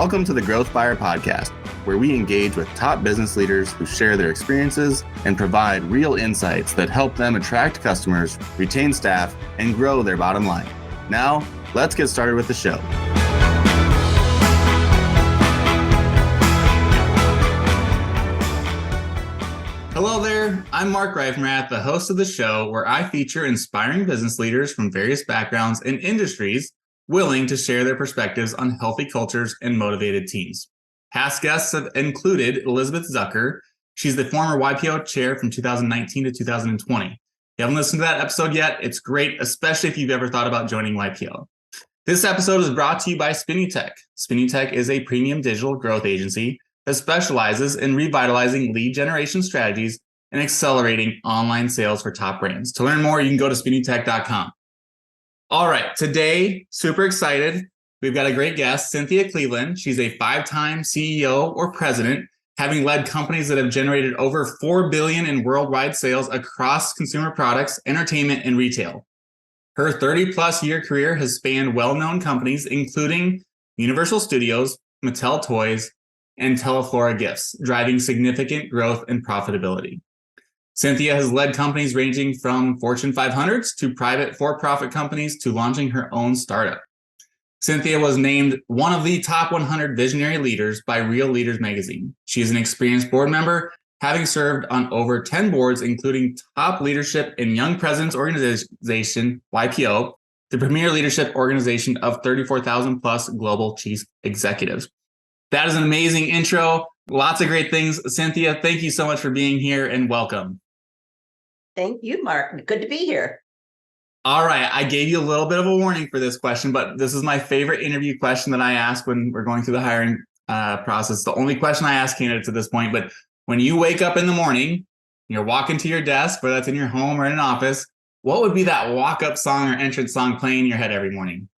Welcome to the Growth Buyer Podcast, where we engage with top business leaders who share their experiences and provide real insights that help them attract customers, retain staff, and grow their bottom line. Now, let's get started with the show. Hello there, I'm Mark Reifenrath, the host of the show where I feature inspiring business leaders from various backgrounds and industries willing to share their perspectives on healthy cultures and motivated teams. Past guests have included Elizabeth Zucker. She's the former YPO chair from 2019 to 2020. If you haven't listened to that episode yet, it's great, especially if you've ever thought about joining YPO. This episode is brought to you by Spinutech. Spinutech is a premium digital growth agency that specializes in revitalizing lead generation strategies and accelerating online sales for top brands. To learn more, you can go to spinutech.com. All right, today, super excited. We've got a great guest, Cynthia Cleveland. She's a 5-time CEO or president, having led companies that have generated over $4 billion in worldwide sales across consumer products, entertainment, and retail. Her 30-plus year career has spanned well-known companies, including Universal Studios, Mattel Toys, and Teleflora Gifts, driving significant growth and profitability. Cynthia has led companies ranging from Fortune 500s to private for-profit companies to launching her own startup. Cynthia was named one of the top 100 visionary leaders by Real Leaders magazine. She is an experienced board member, having served on over 10 boards, including top leadership in Young Presidents Organization, YPO, the premier leadership organization of 34,000 plus global chief executives. That is an amazing intro. Lots of great things. Cynthia, thank you so much for being here and welcome. Thank you, Mark. Good to be here. All right. I gave you a little bit of a warning for this question, but this is my favorite interview question that I ask when we're going through the hiring process. The only question I ask candidates at this point, but when you wake up in the morning, you're walking to your desk, whether that's in your home or in an office, what would be that walk-up song or entrance song playing in your head every morning?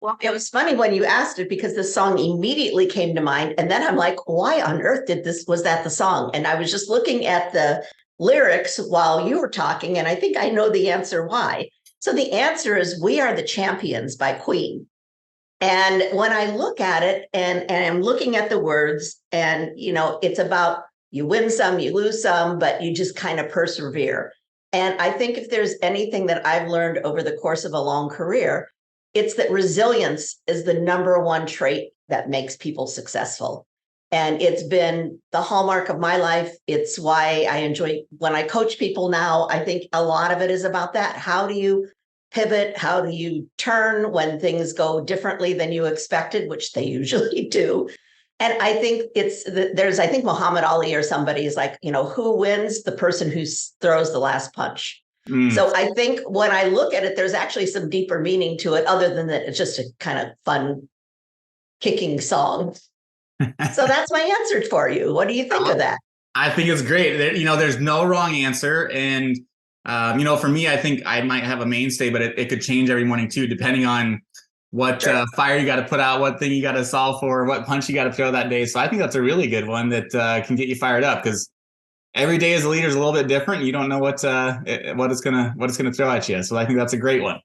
Well, it was funny when you asked it because the song immediately came to mind. And then I'm like, why on earth was that the song? And I was just looking at the lyrics while you were talking, and I think I know the answer why. So the answer is We Are the Champions by Queen. And when I look at it and I'm looking at the words, and it's about you win some, you lose some, but you just kind of persevere. And I think if there's anything that I've learned over the course of a long career, it's that resilience is the number one trait that makes people successful. And it's been the hallmark of my life. It's why I enjoy when I coach people now. I think a lot of it is about that. How do you pivot? How do you turn when things go differently than you expected, which they usually do? And I think I think Muhammad Ali or somebody is like, who wins? The person who throws the last punch. So I think when I look at it, there's actually some deeper meaning to it other than that it's just a kind of fun kicking song. So that's my answer for you. What do you think of that? I think it's great. There's no wrong answer. And, for me, I think I might have a mainstay, but it could change every morning too, depending on what fire you got to put out, what thing you got to solve for, what punch you got to throw that day. So I think that's a really good one that can get you fired up because every day as a leader is a little bit different. You don't know what it's gonna throw at you. So I think that's a great one.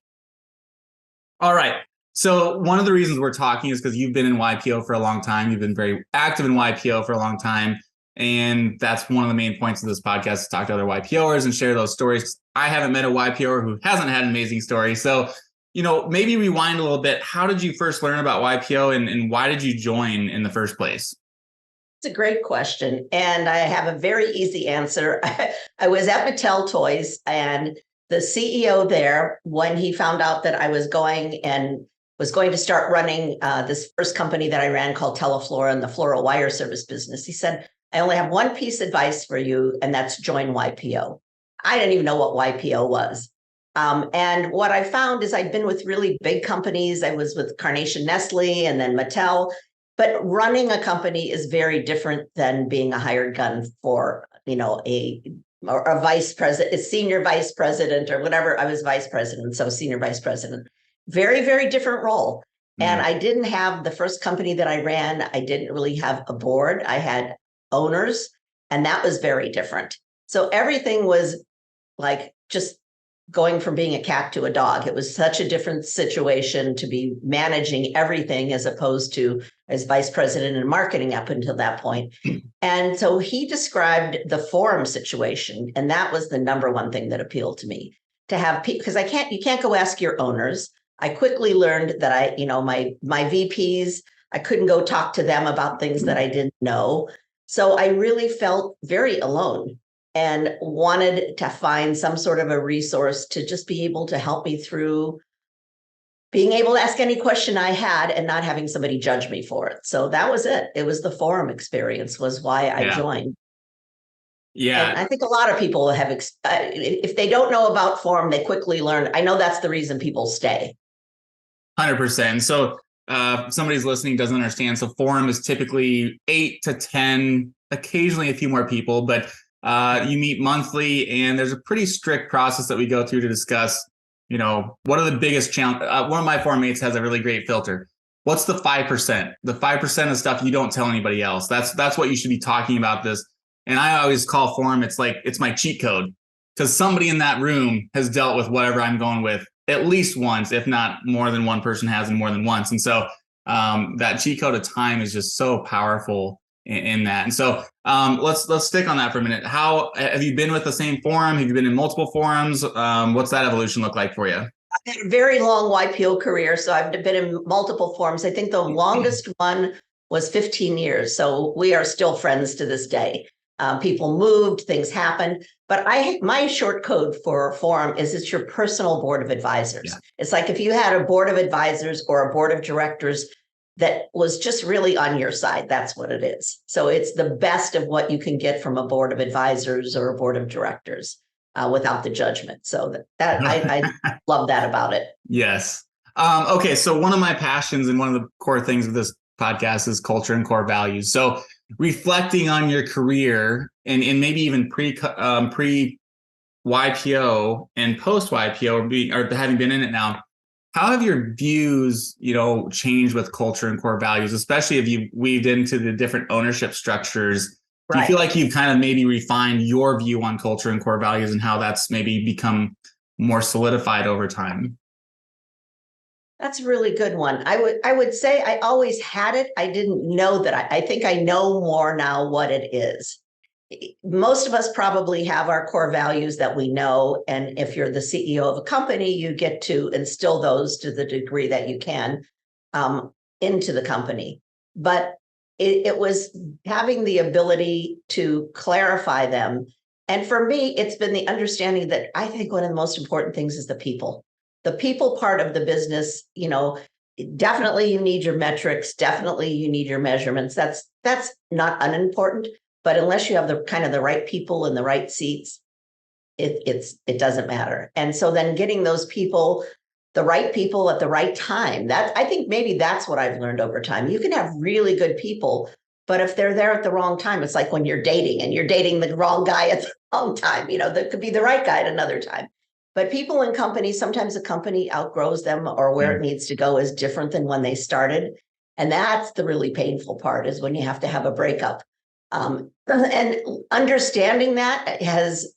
All right. So one of the reasons we're talking is because you've been in YPO for a long time. You've been very active in YPO for a long time. And that's one of the main points of this podcast, to talk to other YPOers and share those stories. I haven't met a YPOer who hasn't had an amazing story. So, maybe rewind a little bit. How did you first learn about YPO and why did you join in the first place? It's a great question. And I have a very easy answer. I was at Mattel Toys, and the CEO there, when he found out that I was going to start running this first company that I ran called Teleflora in the floral wire service business, he said, I only have one piece of advice for you, and that's join YPO. I didn't even know what YPO was. And what I found is I'd been with really big companies. I was with Carnation Nestle and then Mattel. But running a company is very different than being a hired gun for, a vice president, a senior vice president or whatever. I was vice president, so senior vice president. Very, very different role. And I didn't have the first company that I ran. I didn't really have a board. I had owners, and that was very different. So everything was like just going from being a cat to a dog. It was such a different situation to be managing everything as opposed to as vice president in marketing up until that point. And so he described the forum situation. And that was the number one thing that appealed to me, to have people, because you can't go ask your owners. I quickly learned that my VPs, I couldn't go talk to them about things that I didn't know. So I really felt very alone and wanted to find some sort of a resource to just be able to help me through being able to ask any question I had and not having somebody judge me for it. So that was it. It was the forum experience was why I joined. Yeah. And I think a lot of people have, if they don't know about forum, they quickly learn. I know that's the reason people stay. 100%. So somebody's listening doesn't understand. So forum is typically 8 to 10, occasionally a few more people, but you meet monthly, and there's a pretty strict process that we go through to discuss, what are the biggest challenges. One of my forum mates has a really great filter. What's the 5%? The 5% of stuff you don't tell anybody else. That's what you should be talking about this. And I always call forum, it's my cheat code, because somebody in that room has dealt with whatever I'm going with at least once, if not more than one person has, and more than once. And so that cheat code of time is just so powerful in that. And so let's stick on that for a minute. How have you been with the same forum? Have you been in multiple forums? What's that evolution look like for you? I've had a very long YPO career, so I've been in multiple forums. I think the longest one was 15 years. So we are still friends to this day. People moved, things happened, but my short code for forum is it's your personal board of advisors. Yeah. It's like if you had a board of advisors or a board of directors that was just really on your side, that's what it is. So it's the best of what you can get from a board of advisors or a board of directors without the judgment. So that I love that about it. Yes. Okay. So one of my passions and one of the core things of this podcast is culture and core values. So reflecting on your career and maybe even pre YPO and post YPO or having been in it now, how have your views, changed with culture and core values, especially if you've weaved into the different ownership structures? Do you feel like you've kind of maybe refined your view on culture and core values and how that's maybe become more solidified over time? That's a really good one. I would say I always had it. I didn't know that. I think I know more now what it is. Most of us probably have our core values that we know. And if you're the CEO of a company, you get to instill those to the degree that you can into the company. But it was having the ability to clarify them. And for me, it's been the understanding that I think one of the most important things is the people. The people part of the business, definitely you need your metrics. Definitely you need your measurements. That's not unimportant. But unless you have the right people in the right seats, it doesn't matter. And so then getting those people, the right people at the right time, that I think maybe that's what I've learned over time. You can have really good people, but if they're there at the wrong time, it's like when you're dating and you're dating the wrong guy at the wrong time, that could be the right guy at another time. But people in companies, sometimes a company outgrows them or where it needs to go is different than when they started. And that's the really painful part, is when you have to have a breakup. And understanding that has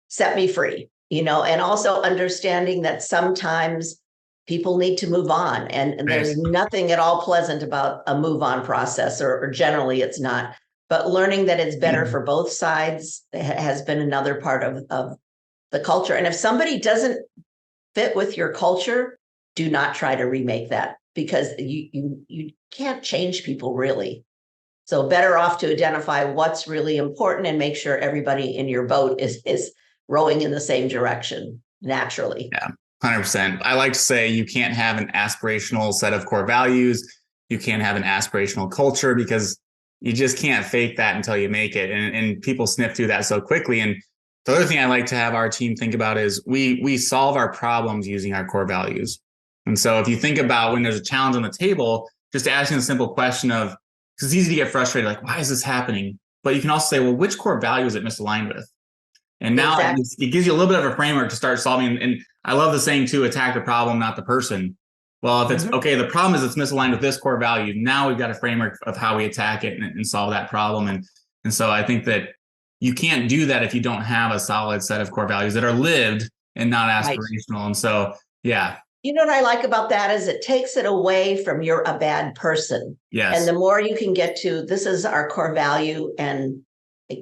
set me free, and also understanding that sometimes people need to move on. And there's nothing at all pleasant about a move on process, or generally it's not. But learning that it's better for both sides has been another part of the culture. And if somebody doesn't fit with your culture, do not try to remake that, because you can't change people really. So better off to identify what's really important and make sure everybody in your boat is rowing in the same direction naturally. Yeah, 100%. I like to say you can't have an aspirational set of core values. You can't have an aspirational culture, because you just can't fake that until you make it. And people snip through that so quickly. And the other thing I like to have our team think about is we solve our problems using our core values. And so if you think about when there's a challenge on the table, just asking a simple question of, because it's easy to get frustrated, like, why is this happening? But you can also say, well, which core value is it misaligned with? And now it gives you a little bit of a framework to start solving. And I love the saying too, attack the problem, not the person. Well, if it's okay, the problem is it's misaligned with this core value. Now we've got a framework of how we attack it and solve that problem. And so I think that you can't do that if you don't have a solid set of core values that are lived and not Right. aspirational. And so, yeah, You know what I like about that is it takes it away from you're a bad person. And yes, the more you can get to, this is our core value, and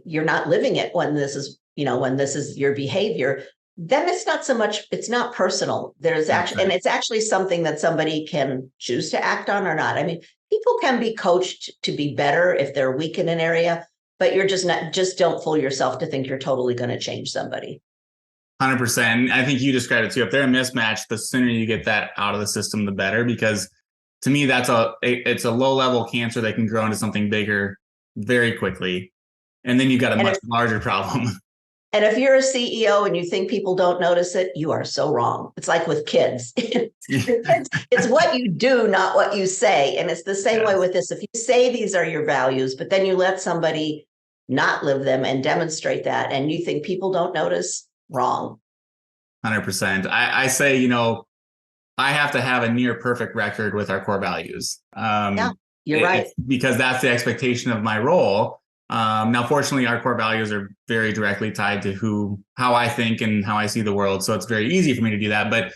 you're not living it when this is, when this is your behavior, then it's not so much, it's not personal. There's that's actually, right. and it's actually something that somebody can choose to act on or not. I mean, people can be coached to be better if they're weak in an area, but you're just don't fool yourself to think you're totally going to change somebody. 100%. I think you described it too. If they're a mismatch, the sooner you get that out of the system, the better. Because to me, it's a low level cancer that can grow into something bigger very quickly, and then you got a And much if larger problem. And if you're a CEO and you think people don't notice it, you are so wrong. It's like with kids. It's what you do, not what you say. And it's the same way Yes. with this. If you say these are your values, but then you let somebody not live them and demonstrate that, and you think people don't notice, wrong. 100%. I say, I have to have a near perfect record with our core values. Yeah, you're right. It's because that's the expectation of my role. Now, fortunately, our core values are very directly tied to how I think and how I see the world. So it's very easy for me to do that. But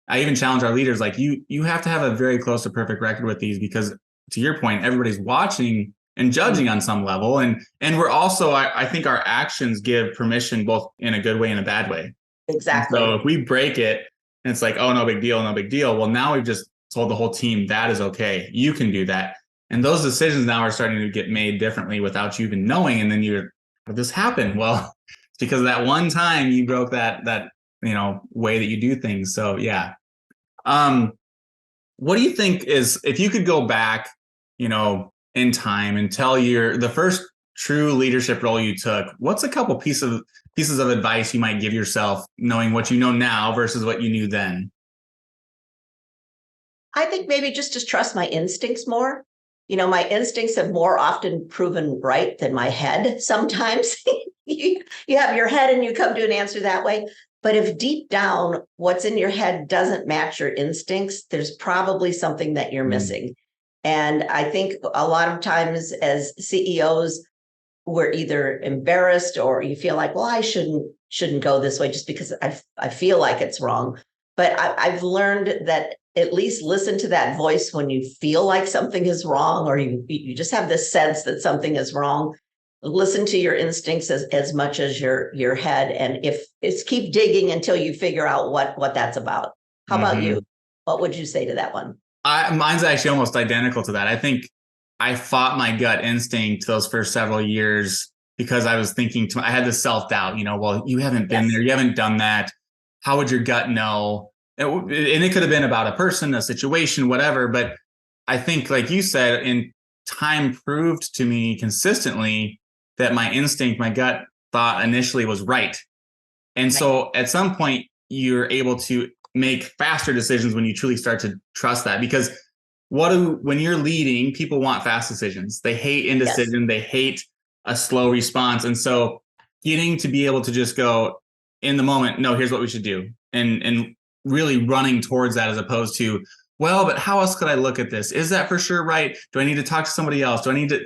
I even challenge our leaders, like you have to have a very close to perfect record with these, because to your point, everybody's watching and judging on some level. And we're also, I think our actions give permission both in a good way and a bad way. And Exactly. so if we break it and it's like, oh, no big deal, no big deal. Well, now we've just told the whole team that is okay. You can do that. And those decisions now are starting to get made differently without you even knowing. And then how did this happen? Well, it's because that one time you broke that way that you do things. So yeah. Um, what do you think is, if you could go back, in time and tell the first true leadership role you took, what's a couple pieces of advice you might give yourself, knowing what you know now versus what you knew then? I think maybe just to trust my instincts more. My instincts have more often proven right than my head sometimes. you have your head and you come to an answer that way. But if deep down what's in your head doesn't match your instincts, there's probably something that you're Mm. missing. And I think a lot of times as CEOs, we're either embarrassed or you feel like, well, I shouldn't go this way just because I feel like it's wrong. But I've learned that at least listen to that voice when you feel like something is wrong, or you just have this sense that something is wrong. Listen to your instincts as much as your head, and if it's keep digging until you figure out what that's about. How about you? Hmm. What would you say to that one? Mine's actually almost identical to that. I think I fought my gut instinct those first several years because I was thinking I had this self doubt, well, you haven't been Yes. there, you haven't done that. How would your gut know? And it could have been about a person, a situation, whatever. But I think, like you said, in time proved to me consistently that my instinct, my gut thought initially was right. And Right. so at some point, you're able to make faster decisions when you truly start to trust that. Because when you're leading, people want fast decisions. They hate Yes. indecision. They hate a slow response. And so getting to be able to just go in the moment, no, here's what we should do. And really running towards that, as opposed to, well, but how else could I look at this? Is that for sure right? Do I need to talk to somebody else? Do I need to?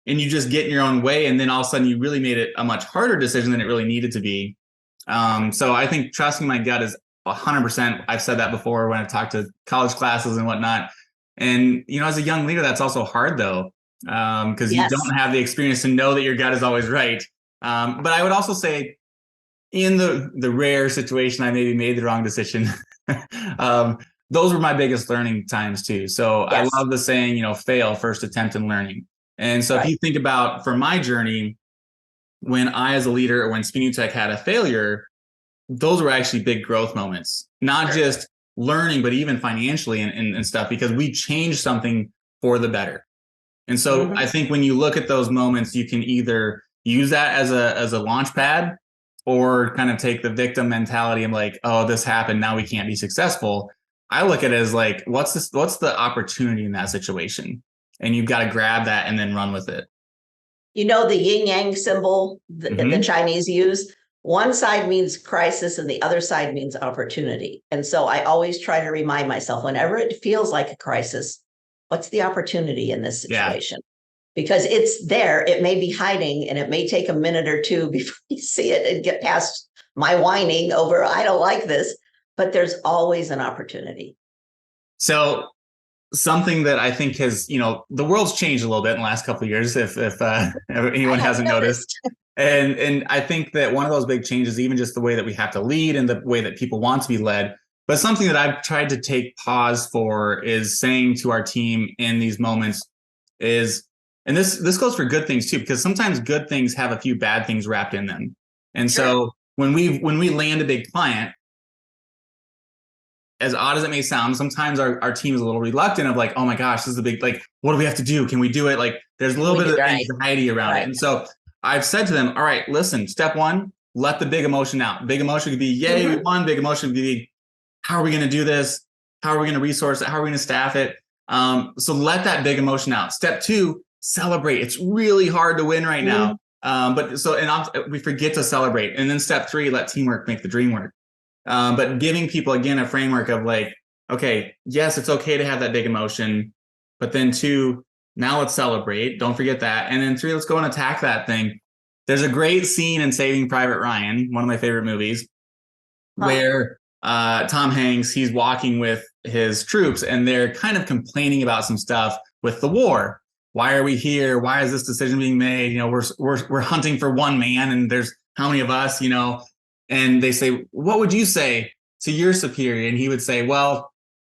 And you just get in your own way. And then all of a sudden you really made it a much harder decision than it really needed to be. So I think trusting my gut is 100%. I've said that before when I've talked to college classes and whatnot. And, as a young leader, that's also hard though, because you Yes. don't have the experience to know that your gut is always right. But I would also say, in the rare situation I maybe made the wrong decision, um, those were my biggest learning times too. So I Yes. love the saying, fail first attempt in learning. And so if Right. you think about, for my journey, when I, as a leader, or when Spinutech had a failure, those were actually big growth moments, not Sure. just learning, but even financially and stuff, because we changed something for the better. And so Mhm. I think when you look at those moments, you can either use that as a launch pad, or kind of take the victim mentality and like, oh, this happened, now we can't be successful. I look at it as like, what's the opportunity in that situation? And you've got to grab that and then run with it. The yin yang symbol the Mm-hmm. Chinese use? One side means crisis and the other side means opportunity. And so I always try to remind myself whenever it feels like a crisis, what's the opportunity in this Yeah. situation? Because it's there, it may be hiding, and it may take a minute or two before you see it and get past my whining over, I don't like this, but there's always an opportunity. So something that I think has, the world's changed a little bit in the last couple of years, if anyone hasn't noticed. And I think that one of those big changes, even just the way that we have to lead and the way that people want to be led. But something that I've tried to take pause for is saying to our team in these moments is, and this goes for good things too, because sometimes good things have a few bad things wrapped in them. And so when we land a big client, as odd as it may sound, sometimes our team is a little reluctant of like, oh my gosh, this is a big, like, what do we have to do? Can we do it? Like, there's a little bit of anxiety around it. And so I've said to them, all right, listen, step one, let the big emotion out. Big emotion could be, yay, we won. Big emotion could be, how are we going to do this? How are we going to resource it? How are we going to staff it? So let that big emotion out. Step two, celebrate. It's really hard to win right now. We forget to celebrate. And then step three, let teamwork make the dream work. But giving people, again, a framework of like, okay, yes, it's okay to have that big emotion, but then two, now let's celebrate. Don't forget that. And then three, let's go and attack that thing. There's a great scene in Saving Private Ryan, one of my favorite movies, where Tom Hanks, he's walking with his troops and they're kind of complaining about some stuff with the war. Why are we here? Why is this decision being made? We're hunting for one man and there's how many of us, and they say, what would you say to your superior? And he would say, well,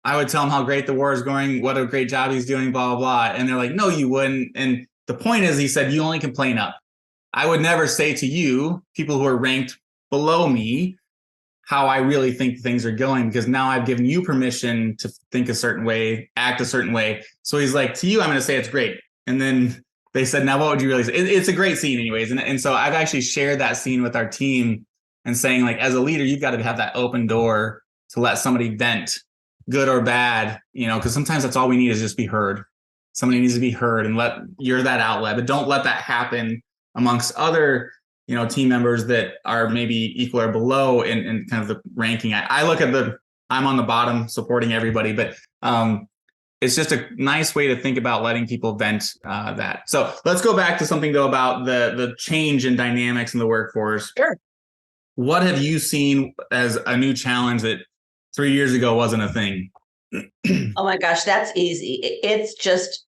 I would tell him how great the war is going, what a great job he's doing, blah, blah, blah. And they're like, no, you wouldn't. And the point is, he said, you only complain up. I would never say to you, people who are ranked below me, how I really think things are going, because now I've given you permission to think a certain way, act a certain way. So he's like, to you, I'm going to say it's great. And then they said, now what would you really say? It's a great scene anyways. And so I've actually shared that scene with our team and saying, like, as a leader, you've got to have that open door to let somebody vent, good or bad, because sometimes that's all we need is just be heard. Somebody needs to be heard and you're that outlet, but don't let that happen amongst other, team members that are maybe equal or below in kind of the ranking. I look at I'm on the bottom supporting everybody, but it's just a nice way to think about letting people vent that. So let's go back to something though about the change in dynamics in the workforce. Sure. What have you seen as a new challenge that 3 years ago wasn't a thing? Oh my gosh, that's easy. It's just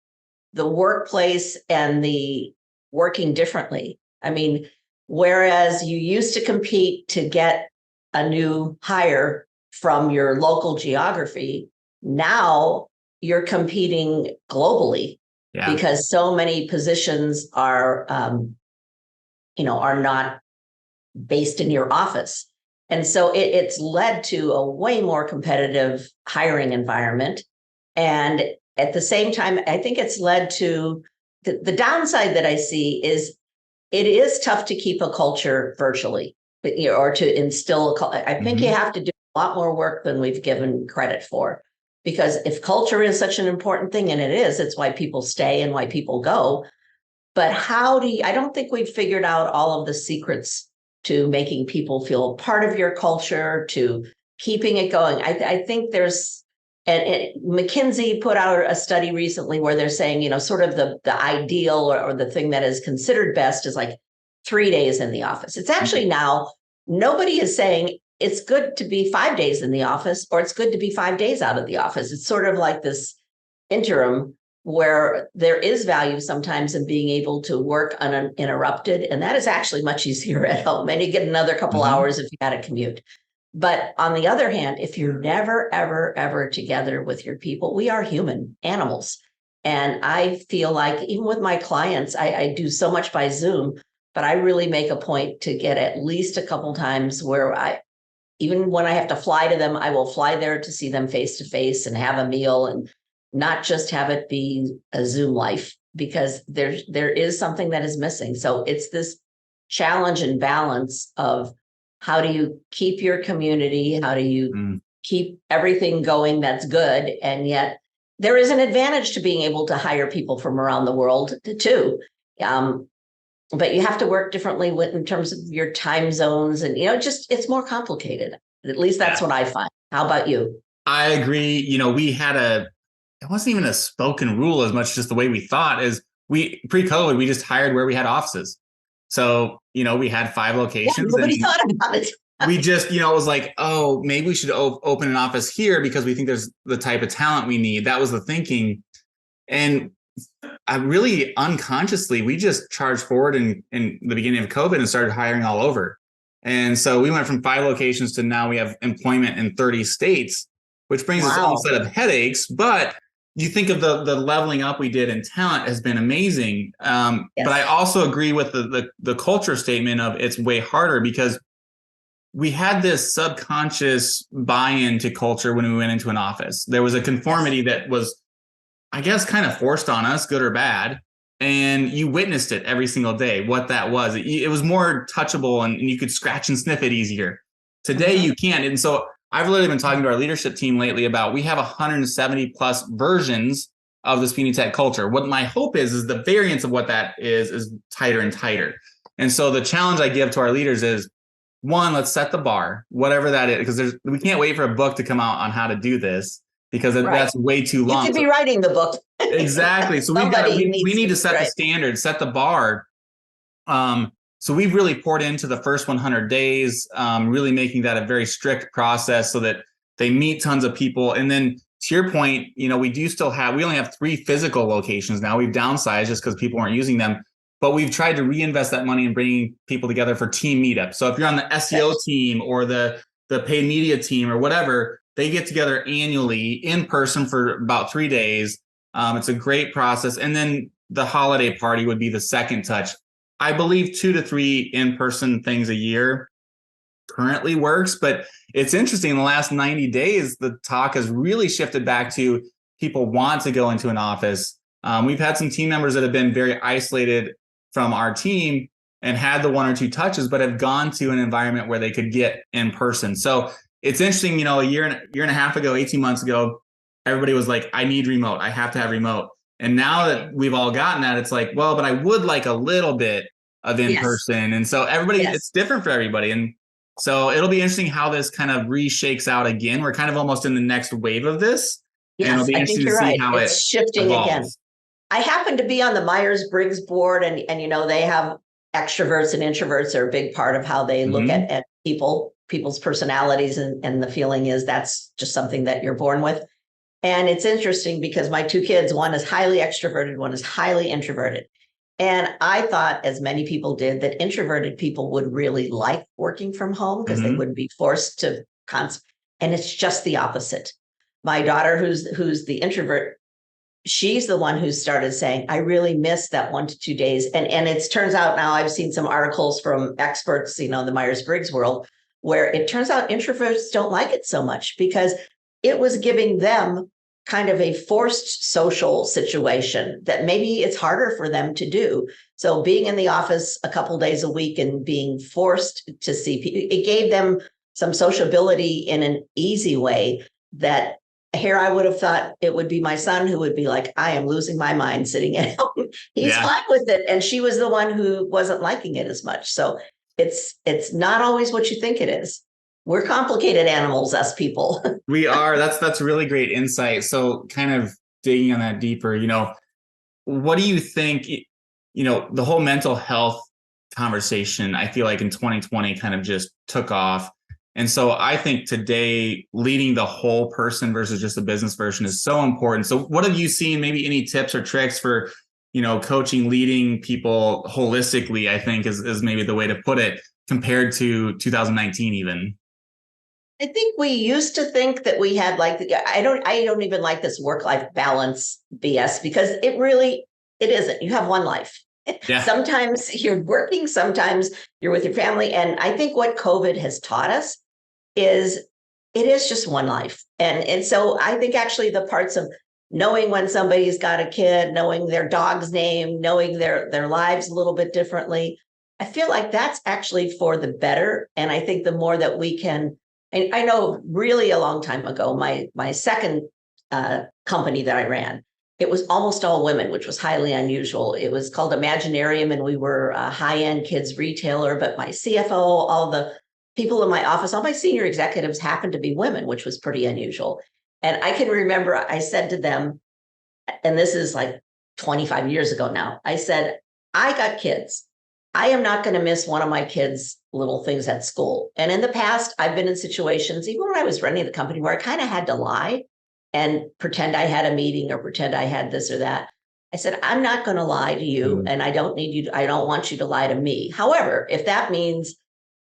the workplace and the working differently. I mean, whereas you used to compete to get a new hire from your local geography, now you're competing globally because so many positions are not based in your office. And so it's led to a way more competitive hiring environment. And at the same time, I think it's led to the downside that I see is it is tough to keep a culture virtually, or to instill a culture. I think you have to do a lot more work than we've given credit for, because if culture is such an important thing, and it is, it's why people stay and why people go. But I don't think we've figured out all of the secrets to making people feel part of your culture, to keeping it going. I think there's, and McKinsey put out a study recently where they're saying, sort of the ideal or the thing that is considered best is like 3 days in the office. It's actually now, nobody is saying it's good to be 5 days in the office or it's good to be 5 days out of the office. It's sort of like this interim where there is value sometimes in being able to work uninterrupted. And that is actually much easier at home. And you get another couple hours if you had a commute. But on the other hand, if you're never, ever, ever together with your people, we are human animals. And I feel like even with my clients, I do so much by Zoom, but I really make a point to get at least a couple times where even when I have to fly to them, I will fly there to see them face to face and have a meal and not just have it be a Zoom life, because there is something that is missing. So it's this challenge and balance of how do you keep your community? How do you keep everything going that's good? And yet there is an advantage to being able to hire people from around the world too. But you have to work differently in terms of your time zones, and it's more complicated. At least that's what I find. How about you? I agree. We had it wasn't even a spoken rule as much just the way we thought is pre-COVID, we just hired where we had offices. So, we had 5 locations. Nobody thought about it. we just, it was like, oh, maybe we should open an office here because we think there's the type of talent we need. That was the thinking. And I really unconsciously, we just charged forward in the beginning of COVID and started hiring all over. And so we went from 5 locations to now we have employment in 30 states, which brings its own set of headaches. But you think of the leveling up we did in talent has been amazing. Yes. But I also agree with the culture statement of it's way harder because we had this subconscious buy-in to culture when we went into an office. There was a conformity that was, I guess, kind of forced on us, good or bad. And you witnessed it every single day, what that was. It was more touchable and you could scratch and sniff it easier. Today, you can't. And so I've literally been talking to our leadership team lately about we have 170 plus versions of the Spinutech culture. What my hope is the variance of what that is tighter and tighter. And so the challenge I give to our leaders is, one, let's set the bar, whatever that is, because we can't wait for a book to come out on how to do this because that's way too long. You could be writing the book. Exactly. So we need to set the standard, set the bar. So we've really poured into the first 100 days, really making that a very strict process so that they meet tons of people. And then to your point, we only have 3 physical locations now. We've downsized just because people weren't using them. But we've tried to reinvest that money in bringing people together for team meetups. So if you're on the SEO team or the paid media team or whatever, they get together annually in person for about 3 days. It's a great process. And then the holiday party would be the second touch. I believe 2 to 3 in-person things a year currently works. But it's interesting, in the last 90 days, the talk has really shifted back to people want to go into an office. We've had some team members that have been very isolated from our team and had the 1 or 2 touches, but have gone to an environment where they could get in person. So it's interesting, a year and a half ago, 18 months ago, everybody was like, I need remote. I have to have remote. And now that we've all gotten that, it's like, well, but I would like a little bit of in person. And so it's different for everybody. And so it'll be interesting how this kind of reshakes out again. We're kind of almost in the next wave of this. Yes, and it'll be interesting to see how it's shifting evolves. Again. I happen to be on the Myers-Briggs board and they have extroverts and introverts are a big part of how they look at people's personalities. And the feeling is that's just something that you're born with. And it's interesting because my 2 kids, one is highly extroverted, one is highly introverted. And I thought, as many people did, that introverted people would really like working from home because they wouldn't be forced to and it's just the opposite. My daughter, who's the introvert, she's the one who started saying, I really miss that 1 to 2 days. And it turns out now I've seen some articles from experts, in the Myers-Briggs world, where it turns out introverts don't like it so much because it was giving them kind of a forced social situation that maybe it's harder for them to do. So being in the office a couple days a week and being forced to see people, it gave them some sociability in an easy way that here I would have thought it would be my son who would be like, I am losing my mind sitting at home. He's fine with it. And she was the one who wasn't liking it as much. So it's not always what you think it is. We're complicated animals, us people. We are. That's really great insight. So kind of digging on that deeper, what do you think, the whole mental health conversation, I feel like in 2020 kind of just took off. And so I think today leading the whole person versus just the business version is so important. So what have you seen, maybe any tips or tricks for, coaching, leading people holistically, I think is maybe the way to put it compared to 2019 even? I think we used to think that we had I don't even like this work-life balance BS because it isn't. You have one life. Yeah. Sometimes you're working, sometimes you're with your family. And I think what COVID has taught us is it is just one life. And so I think actually the parts of knowing when somebody's got a kid, knowing their dog's name, knowing their lives a little bit differently, I feel like that's actually for the better. And I think the more that we can, and I know really a long time ago, my second company that I ran, it was almost all women, which was highly unusual. It was called Imaginarium, and we were a high-end kids retailer. But my CFO, all the people in my office, all my senior executives happened to be women, which was pretty unusual. And I can remember I said to them, and this is like 25 years ago now, I said, I got kids. I am not going to miss one of my kids' little things at school. And in the past, I've been in situations, even when I was running the company, where I kind of had to lie and pretend I had a meeting or pretend I had this or that. I said, I'm not going to lie to you, and I don't need you. I don't want you to lie to me. However, if that means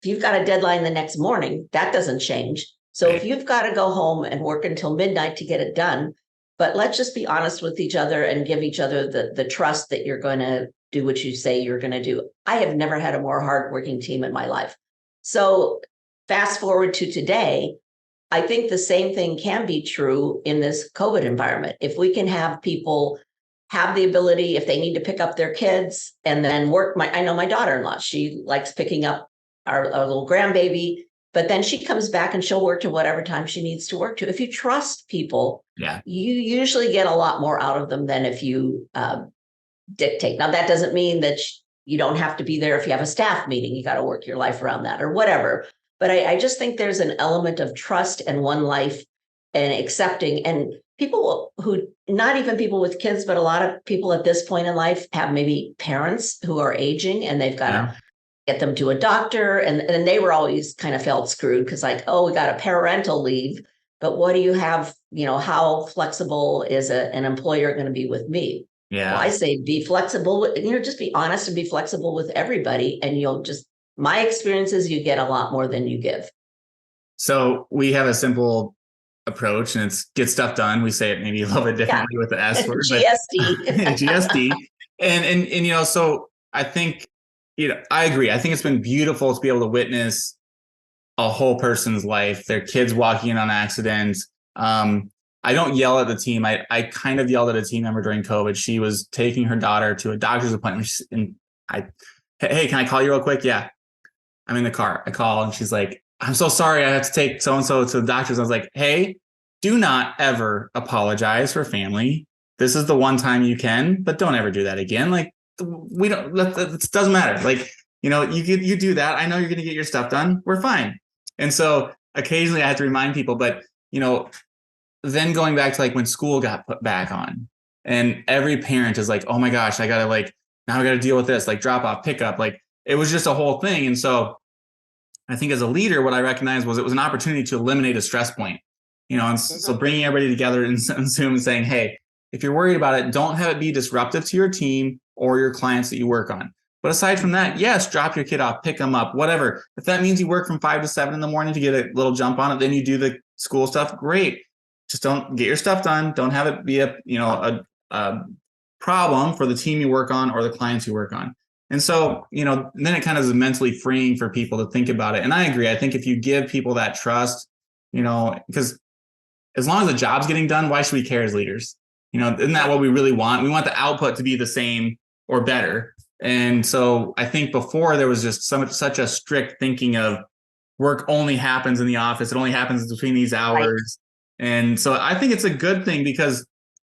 if you've got a deadline the next morning, that doesn't change. So if you've got to go home and work until midnight to get it done, but let's just be honest with each other and give each other the trust that you're going to do what you say you're going to do. I have never had a more hardworking team in my life. So fast forward to today, I think the same thing can be true in this COVID environment. If we can have people have the ability, if they need to pick up their kids and then work, I know my daughter-in-law, she likes picking up our little grandbaby, but then she comes back and she'll work to whatever time she needs to work to. If you trust people, you usually get a lot more out of them than if you dictate. Now, that doesn't mean that you don't have to be there if you have a staff meeting. You got to work your life around that or whatever. But I just think there's an element of trust and one life and accepting. And people who, not even people with kids, but a lot of people at this point in life have maybe parents who are aging and they've got to get them to a doctor. And they were always kind of felt screwed because like, oh, we got a parental leave. But what do you have? How flexible is an employer going to be with me? Yeah. Well, I say be flexible, just be honest and be flexible with everybody. And my experience is you get a lot more than you give. So we have a simple approach and it's get stuff done. We say it maybe a little bit differently with the S word. GSD. And so I think, I agree. I think it's been beautiful to be able to witness a whole person's life, their kids walking in on accidents. I don't yell at the team. I kind of yelled at a team member during COVID. She was taking her daughter to a doctor's appointment. Hey, can I call you real quick? Yeah. I'm in the car. I call and she's like, I'm so sorry. I have to take so-and-so to the doctor's. I was like, hey, do not ever apologize for family. This is the one time you can, but don't ever do that again. Like it doesn't matter. Like, you do that. I know you're going to get your stuff done. We're fine. And so occasionally I have to remind people, but then going back to like when school got put back on and every parent is like, oh my gosh, now I got to deal with this, like drop off, pick up. Like it was just a whole thing. And so I think as a leader, what I recognized was it was an opportunity to eliminate a stress point, and so bringing everybody together in Zoom and saying, hey, if you're worried about it, don't have it be disruptive to your team or your clients that you work on. But aside from that, yes, drop your kid off, pick them up, whatever. If that means you work from 5 to 7 in the morning to get a little jump on it, then you do the school stuff. Great. Just don't get your stuff done. Don't have it be a problem for the team you work on or the clients you work on. And so, then it kind of is mentally freeing for people to think about it. And I agree. I think if you give people that trust, because as long as the job's getting done, why should we care as leaders? Isn't that what we really want? We want the output to be the same or better. And so I think before there was just such a strict thinking of work only happens in the office. It only happens between these hours. Right. And so I think it's a good thing because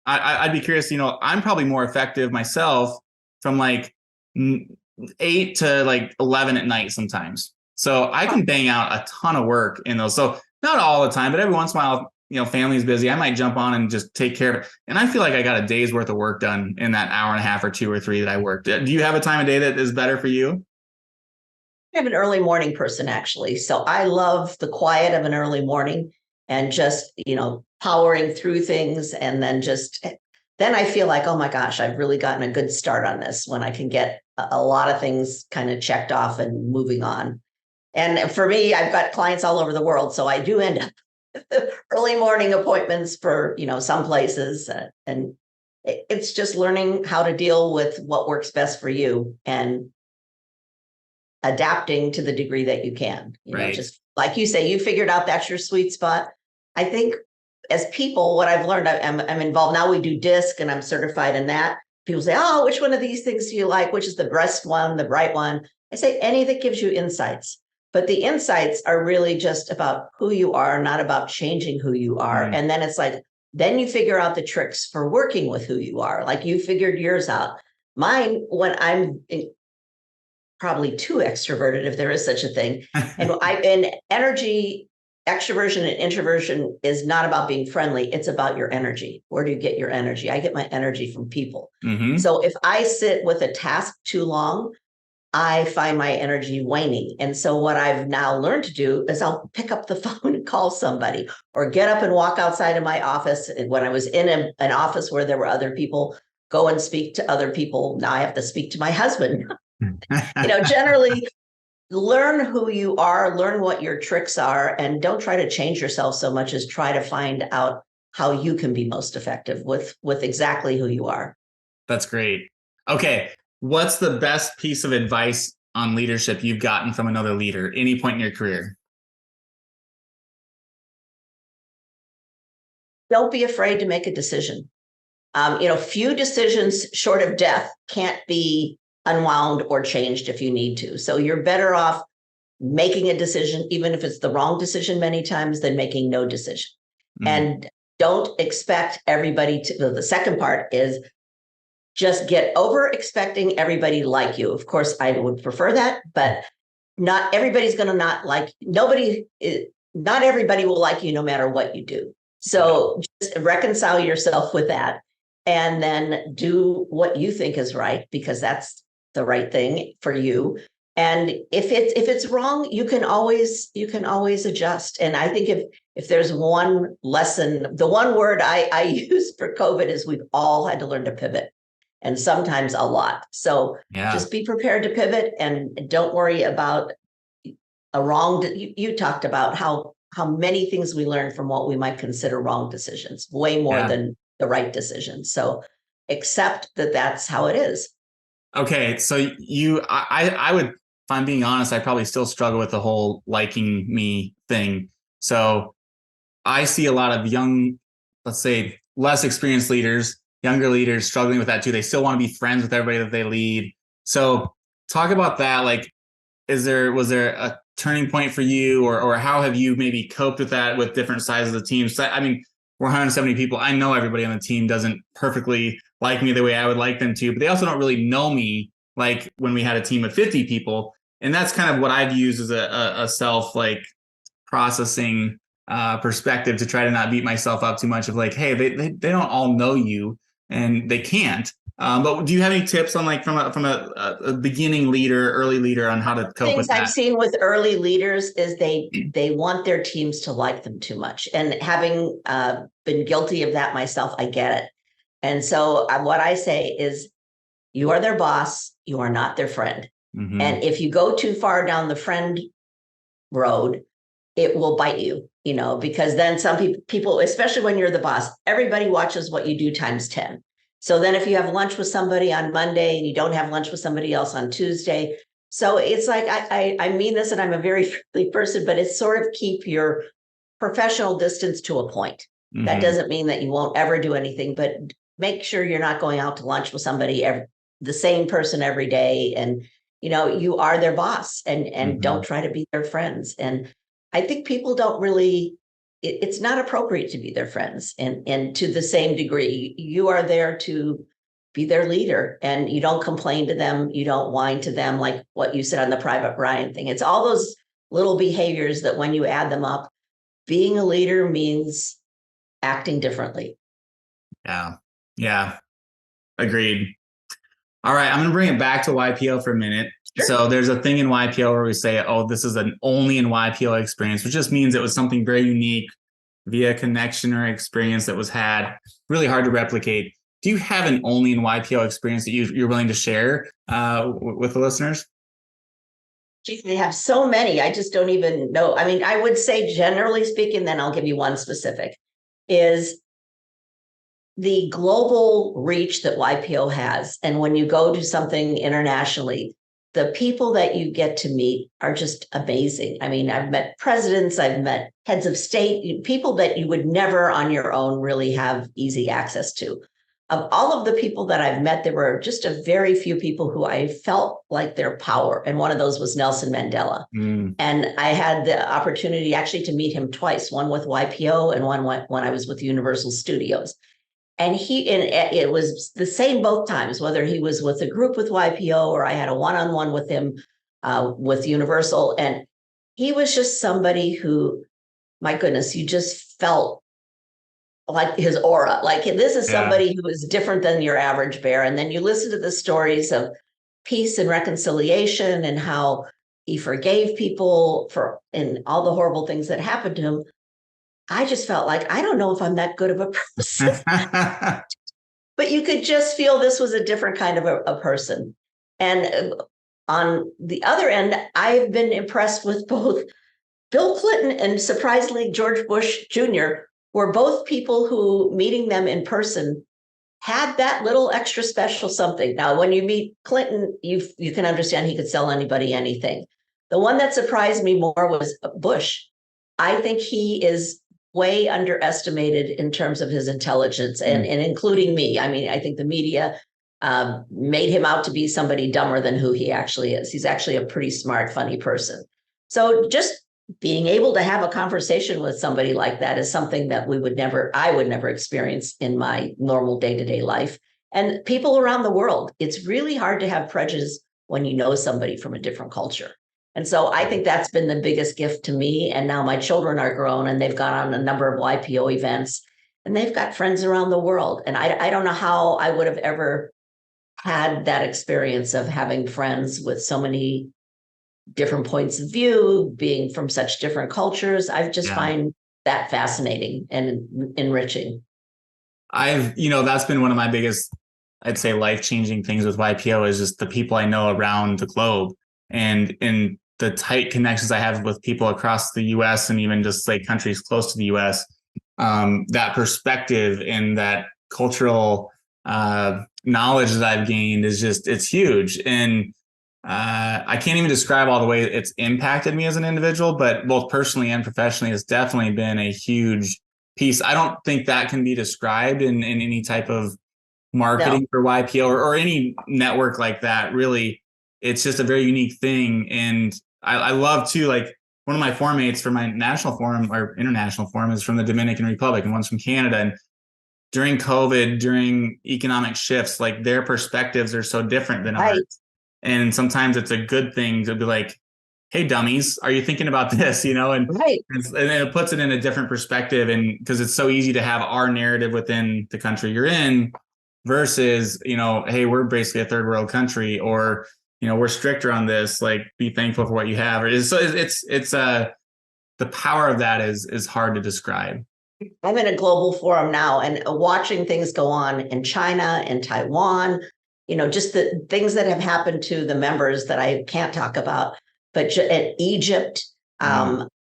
I'd be curious, I'm probably more effective myself from like 8 to like 11 at night sometimes. So I can bang out a ton of work in those. So not all the time, but every once in a while, family's busy. I might jump on and just take care of it. And I feel like I got a day's worth of work done in that hour and a half or 2 or 3 that I worked. Do you have a time of day that is better for you? I'm an early morning person, actually. So I love the quiet of an early morning and just, powering through things. And then I feel like, oh my gosh, I've really gotten a good start on this when I can get a lot of things kind of checked off and moving on. And for me, I've got clients all over the world. So I do end up early morning appointments for, some places. And it's just learning how to deal with what works best for you and adapting to the degree that you can. Just like you say, you figured out that's your sweet spot. I think as people, what I've learned, I'm involved now. We do DISC and I'm certified in that. People say, oh, which one of these things do you like? Which is the best one, the bright one? I say any that gives you insights. But the insights are really just about who you are, not about changing who you are. Mm-hmm. And then it's like, then you figure out the tricks for working with who you are. Like you figured yours out. Mine, when I'm probably too extroverted, if there is such a thing. And energy, extroversion and introversion is not about being friendly. It's about your energy. Where do you get your energy? I get my energy from people. Mm-hmm. So if I sit with a task too long, I find my energy waning. And so what I've now learned to do is I'll pick up the phone and call somebody, or get up and walk outside of my office. And when I was in an office where there were other people, go and speak to other people. Now I have to speak to my husband. Generally learn who you are, learn what your tricks are, and don't try to change yourself so much as try to find out how you can be most effective with exactly who you are. That's great. Okay. What's the best piece of advice on leadership you've gotten from another leader, any point in your career? Don't be afraid to make a decision. Few decisions short of death can't be unwound or changed if you need to. So you're better off making a decision, even if it's the wrong decision many times, than making no decision. And don't expect everybody to, the second part is just get over expecting everybody like you. Of course, I would prefer that, but not everybody's going to not everybody will like you no matter what you do. So just reconcile yourself with that, and then do what you think is right, because that's the right thing for you. And if it's wrong, you can always adjust. And I think if there's one lesson, the one word I use for COVID is we've all had to learn to pivot, and sometimes a lot. So just be prepared to pivot, and don't worry about a wrong. You talked about how many things we learn from what we might consider wrong decisions, way more than the right decisions. So accept that that's how it is. Okay. So I would, if I'm being honest, I probably still struggle with the whole liking me thing. So I see a lot of young, let's say less experienced leaders, younger leaders struggling with that too. They still want to be friends with everybody that they lead. So talk about that. Like, was there a turning point for you, or how have you maybe coped with that with different sizes of the team? So, I mean, we're 170 people. I know everybody on the team doesn't perfectly like me the way I would like them to, but they also don't really know me like when we had a team of 50 people. And that's kind of what I've used as a self processing perspective, to try to not beat myself up too much of like, hey, they don't all know you, and they can't. But do you have any tips on from a beginning leader, early leader, on how to cope with that? Things I've seen with early leaders is they want their teams to like them too much. And having been guilty of that myself, I get it. And so what I say is, you are their boss, you are not their friend. Mm-hmm. And if you go too far down the friend road, it will bite you, because then some people, especially when you're the boss, everybody watches what you do times 10. So then if you have lunch with somebody on Monday and you don't have lunch with somebody else on Tuesday. So it's like, I mean this, and I'm a very friendly person, but it's sort of keep your professional distance to a point. Mm-hmm. That doesn't mean that you won't ever do anything, but make sure you're not going out to lunch with somebody, the same person every day. And, you are their boss, and mm-hmm. don't try to be their friends. And I think people don't really, it's not appropriate to be their friends. And to the same degree, you are there to be their leader, and you don't complain to them. You don't whine to them, like what you said on the Private Ryan thing. It's all those little behaviors that when you add them up, being a leader means acting differently. Yeah. Agreed. All right. I'm going to bring it back to YPO for a minute. Sure. So there's a thing in YPO where we say, oh, this is an only in YPO experience, which just means it was something very unique via connection or experience that was had, really hard to replicate. Do you have an only in YPO experience that you're willing to share with the listeners? Geez, they have so many. I just don't even know. I mean, I would say generally speaking, then I'll give you one specific, is the global reach that YPO has. And when you go to something internationally, the people that you get to meet are just amazing. I mean, I've met presidents, I've met heads of state, people that you would never on your own really have easy access to. Of all of the people that I've met, there were just a very few people who I felt like their power. And one of those was Nelson Mandela. And I had the opportunity actually to meet him twice, one with YPO and one when I was with Universal Studios. And it was the same both times, whether he was with a group with YPO or I had a one-on-one with him with Universal. And he was just somebody who, my goodness, you just felt like his aura. Like, this is somebody who is different than your average bear. And then you listen to the stories of peace and reconciliation and how he forgave people for and all the horrible things that happened to him. I just felt like, I don't know if I'm that good of a person. But you could just feel this was a different kind of a person. And on the other end, I've been impressed with both Bill Clinton and surprisingly George Bush Jr. were both people who, meeting them in person, had that little extra special something. Now, when you meet Clinton, you can understand he could sell anybody anything. The one that surprised me more was Bush. I think he is way underestimated in terms of his intelligence and including me. I mean, I think the media made him out to be somebody dumber than who he actually is. He's actually a pretty smart, funny person. So just being able to have a conversation with somebody like that is something that I would never experience in my normal day-to-day life. And people around the world, it's really hard to have prejudice when you know somebody from a different culture. And so I think that's been the biggest gift to me. And now my children are grown and they've gone on a number of YPO events and they've got friends around the world. And I don't know how I would have ever had that experience of having friends with so many different points of view, being from such different cultures. I just find that fascinating and enriching. That's been one of my biggest, I'd say, life-changing things with YPO is just the people I know around the globe and the tight connections I have with people across the US and even just like countries close to the US. That perspective and that cultural knowledge that I've gained is it's huge. And I can't even describe all the way it's impacted me as an individual, but both personally and professionally, it's definitely been a huge piece. I don't think that can be described in any type of marketing for YPO or any network like that. Really, it's just a very unique thing. And I love too, like one of my forum mates for my national forum or international forum is from the Dominican Republic and one's from Canada. And during COVID, during economic shifts, like their perspectives are so different than ours. And sometimes it's a good thing to be like, hey, dummies, are you thinking about this? And it puts it in a different perspective. And because it's so easy to have our narrative within the country you're in versus, hey, we're basically a third world country or, we're stricter on this, like be thankful for what you have. So it's the power of that is hard to describe. I'm in a global forum now and watching things go on in China and Taiwan, just the things that have happened to the members that I can't talk about, but in Egypt,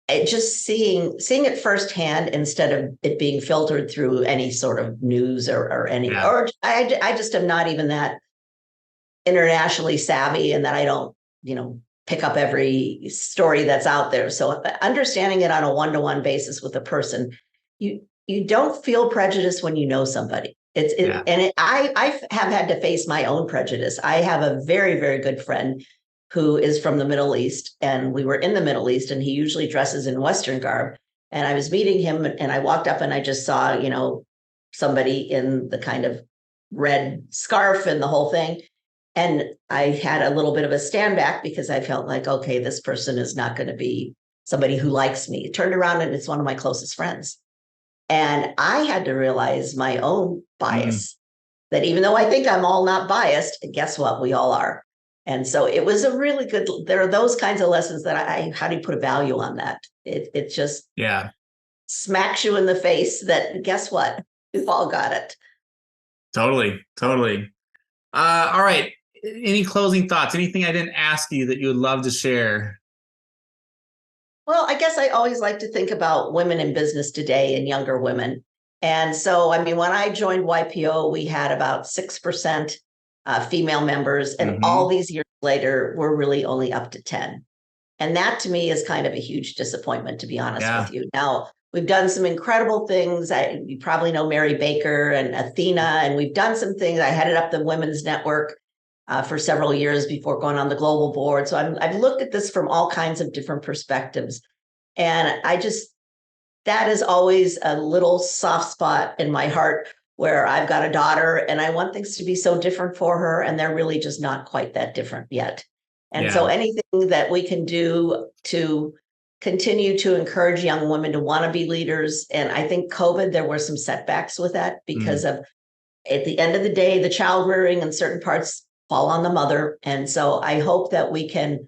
just seeing it firsthand instead of it being filtered through any sort of news or any, or I just am not even that internationally savvy and that I don't, pick up every story that's out there. So understanding it on a one-to-one basis with a person, you don't feel prejudice when you know somebody. I have had to face my own prejudice. I have a very, very good friend who is from the Middle East, and we were in the Middle East, and he usually dresses in Western garb. And I was meeting him, and I walked up, and I just saw, somebody in the kind of red scarf and the whole thing. And I had a little bit of a stand back because I felt like, okay, this person is not going to be somebody who likes me. Turned around, and it's one of my closest friends. And I had to realize my own bias, that even though I think I'm all not biased, guess what? We all are. And so it was a really good, there are those kinds of lessons that how do you put a value on that? It just smacks you in the face that guess what? We've all got it. Totally. All right. Any closing thoughts? Anything I didn't ask you that you would love to share? Well, I guess I always like to think about women in business today and younger women. And so, I mean, when I joined YPO, we had about 6% female members. And all these years later, we're really only up to 10. And that to me is kind of a huge disappointment, to be honest with you. Now, we've done some incredible things. You probably know Mary Baker and Athena, and we've done some things. I headed up the Women's Network for several years before going on the global board. So I've looked at this from all kinds of different perspectives. And that is always a little soft spot in my heart where I've got a daughter and I want things to be so different for her. And they're really just not quite that different yet. And so anything that we can do to continue to encourage young women to want to be leaders. And I think COVID, there were some setbacks with that because of, at the end of the day, the child rearing in certain parts fall on the mother. And so I hope that we can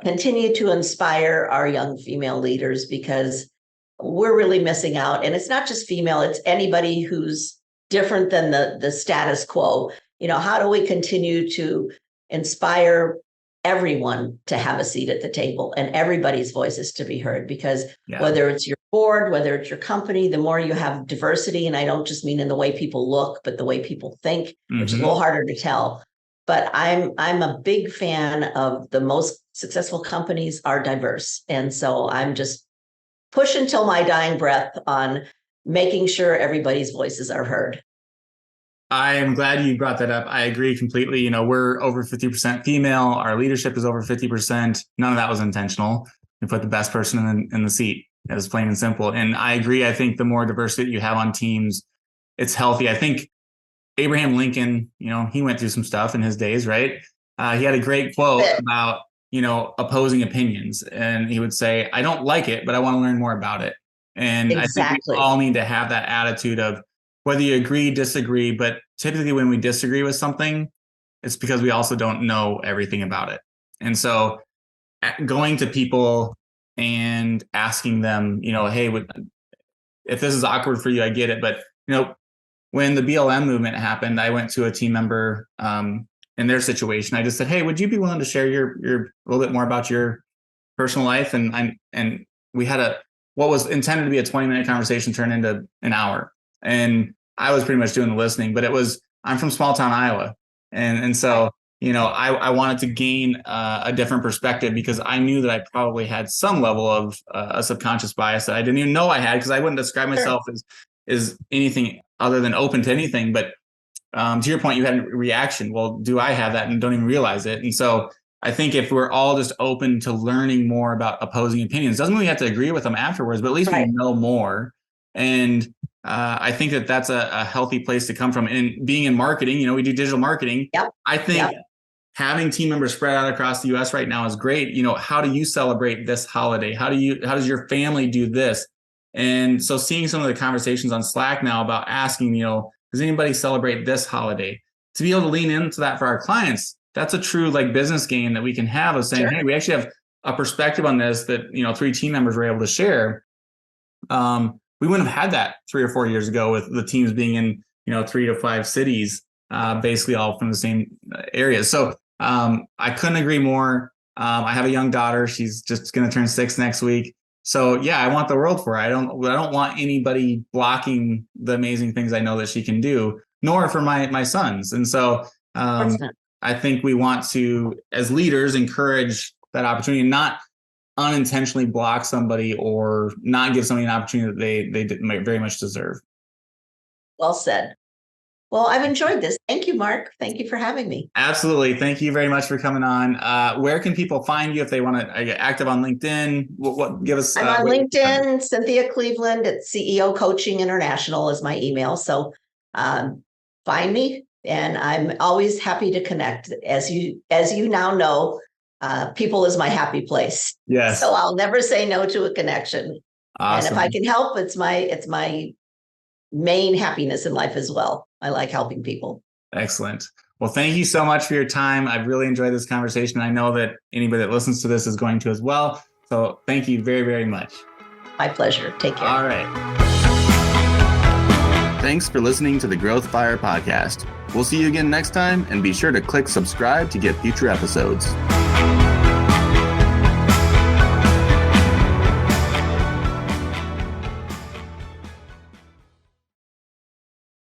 continue to inspire our young female leaders, because we're really missing out. And it's not just female, it's anybody who's different than the status quo. How do we continue to inspire everyone to have a seat at the table and everybody's voices to be heard? Because whether it's your board, whether it's your company, the more you have diversity, and I don't just mean in the way people look, but the way people think, which is a little harder to tell. But I'm a big fan of the most successful companies are diverse. And so I'm just pushing till my dying breath on making sure everybody's voices are heard. I am glad you brought that up. I agree completely. We're over 50% female. Our leadership is over 50%. None of that was intentional. We put the best person in the seat. It was plain and simple. And I agree. I think the more diversity you have on teams, it's healthy. I think Abraham Lincoln, he went through some stuff in his days, right? He had a great quote about, opposing opinions. And he would say, I don't like it, but I want to learn more about it. And exactly. I think we all need to have that attitude of whether you agree, disagree, but typically when we disagree with something, it's because we also don't know everything about it. And so going to people and asking them, hey, if this is awkward for you, I get it. But, when the BLM movement happened, I went to a team member in their situation. I just said, hey, would you be willing to share your a little bit more about your personal life? And we had what was intended to be a 20-minute conversation turned into an hour. And I was pretty much doing the listening, but I'm from small town Iowa. And so, I wanted to gain a different perspective, because I knew that I probably had some level of a subconscious bias that I didn't even know I had, because I wouldn't describe myself as anything other than open to anything. But to your point, you had a reaction. Well, do I have that and don't even realize it? And so I think if we're all just open to learning more about opposing opinions, doesn't mean we have to agree with them afterwards, but at least we know more. And I think that's a healthy place to come from. And being in marketing, we do digital marketing. Yep. I think having team members spread out across the US right now is great. How do you celebrate this holiday? How does your family do this? And so seeing some of the conversations on Slack now about asking, does anybody celebrate this holiday? To be able to lean into that for our clients, that's a true business game that we can have of saying, hey, we actually have a perspective on this that, 3 team members were able to share. We wouldn't have had that 3 or 4 years ago with the teams being in, 3 to 5 cities, basically all from the same areas. So I couldn't agree more. I have a young daughter. She's just going to turn 6 next week. So yeah, I want the world for her. I don't want anybody blocking the amazing things I know that she can do, nor for my sons. And so I think we want to, as leaders, encourage that opportunity, not unintentionally block somebody or not give somebody an opportunity that they very much deserve. Well said. Well, I've enjoyed this. Thank you, Mark. Thank you for having me. Absolutely. Thank you very much for coming on. Where can people find you if they want to get active on LinkedIn? Give us. I'm on LinkedIn. Cynthia Cleveland at CEO Coaching International is my email. So find me, and I'm always happy to connect. As you now know, people is my happy place. Yes. So I'll never say no to a connection. Awesome. And if I can help, it's my main happiness in life as well. I like helping people. Excellent. Well, thank you so much for your time. I've really enjoyed this conversation. I know that anybody that listens to this is going to as well. So thank you very, very much. My pleasure. Take care. All right. Thanks for listening to the Growth Fire podcast. We'll see you again next time, and be sure to click subscribe to get future episodes.